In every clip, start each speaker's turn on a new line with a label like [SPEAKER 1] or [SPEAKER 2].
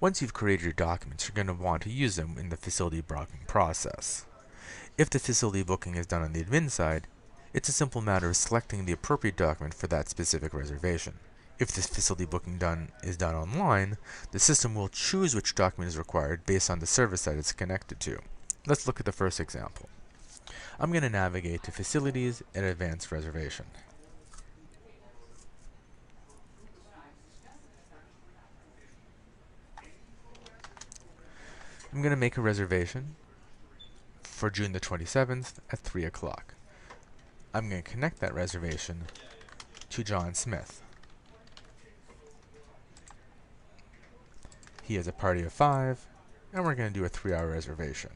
[SPEAKER 1] Once you've created your documents, you're going to want to use them in the facility booking process. If the facility booking is done on the admin side, it's a simple matter of selecting the appropriate document for that specific reservation. If the facility booking is done online, the system will choose which document is required based on the service that it's connected to. Let's look at the first example. I'm going to navigate to Facilities and Advanced Reservation. I'm going to make a reservation for June the 27th at 3 o'clock. I'm going to connect that reservation to John Smith. He has a party of 5, and we're going to do a 3-hour reservation.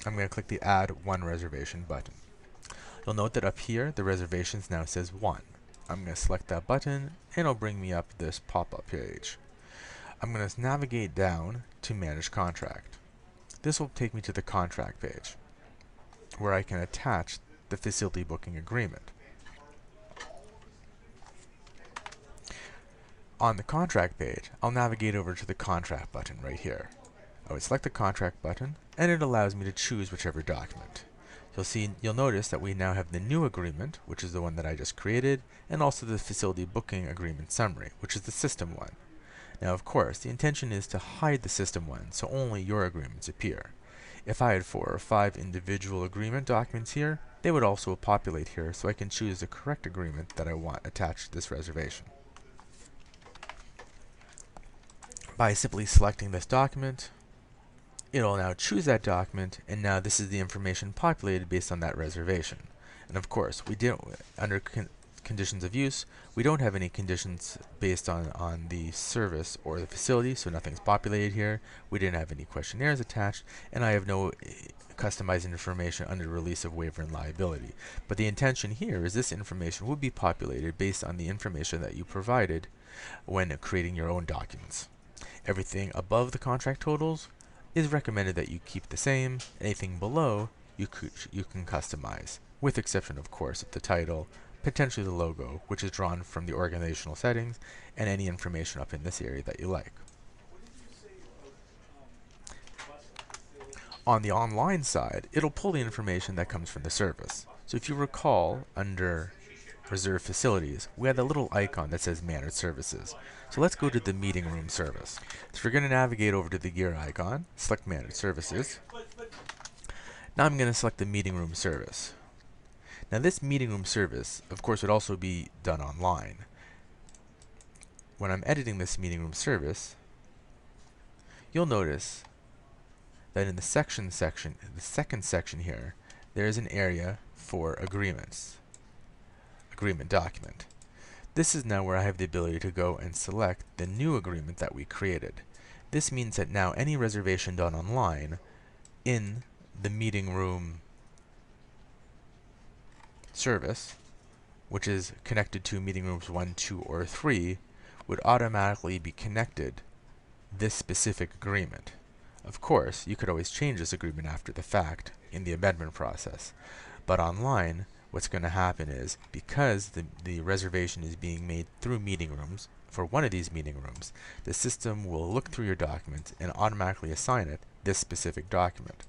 [SPEAKER 1] I'm going to click the Add One Reservation button. You'll note that up here, the reservations now says 1. I'm going to select that button, and it'll bring me up this pop-up page. I'm going to navigate down to Manage Contract. This will take me to the contract page, where I can attach the facility booking agreement. On the contract page, I'll navigate over to the Contract button right here. I would select the Contract button, and it allows me to choose whichever document. You'll notice that we now have the new agreement, which is the one that I just created, and also the facility booking agreement summary, which is the system one. Now, of course, the intention is to hide the system one, so only your agreements appear. If I had 4 or 5 individual agreement documents here, they would also populate here, so I can choose the correct agreement that I want attached to this reservation. By simply selecting this document, it'll now choose that document, and now this is the information populated based on that reservation. And of course, under conditions of use, we don't have any conditions based on the service or the facility, so nothing's populated here. We didn't have any questionnaires attached, and I have no customized information under release of waiver and liability. But the intention here is this information will be populated based on the information that you provided when creating your own documents. Everything above the contract totals is recommended that you keep the same. Anything below, you can customize, with exception, of course, of the title, potentially the logo, which is drawn from the organizational settings, and any information up in this area that you like. On the online side, it'll pull the information that comes from the service. So if you recall, under Reserved Facilities, we had a little icon that says Managed Services. So let's go to the Meeting Room service. So we're going to navigate over to the gear icon, select Managed Services. Now I'm going to select the Meeting Room service. Now this meeting room service, of course, would also be done online. When I'm editing this meeting room service, you'll notice that in the second section here, there is an area for agreements, agreement document. This is now where I have the ability to go and select the new agreement that we created. This means that now any reservation done online in the meeting room service, which is connected to meeting rooms 1, 2, or 3, would automatically be connected this specific agreement. Of course, you could always change this agreement after the fact in the amendment process, but online, what's going to happen is, because the reservation is being made through meeting rooms, for one of these meeting rooms, the system will look through your document and automatically assign it this specific document.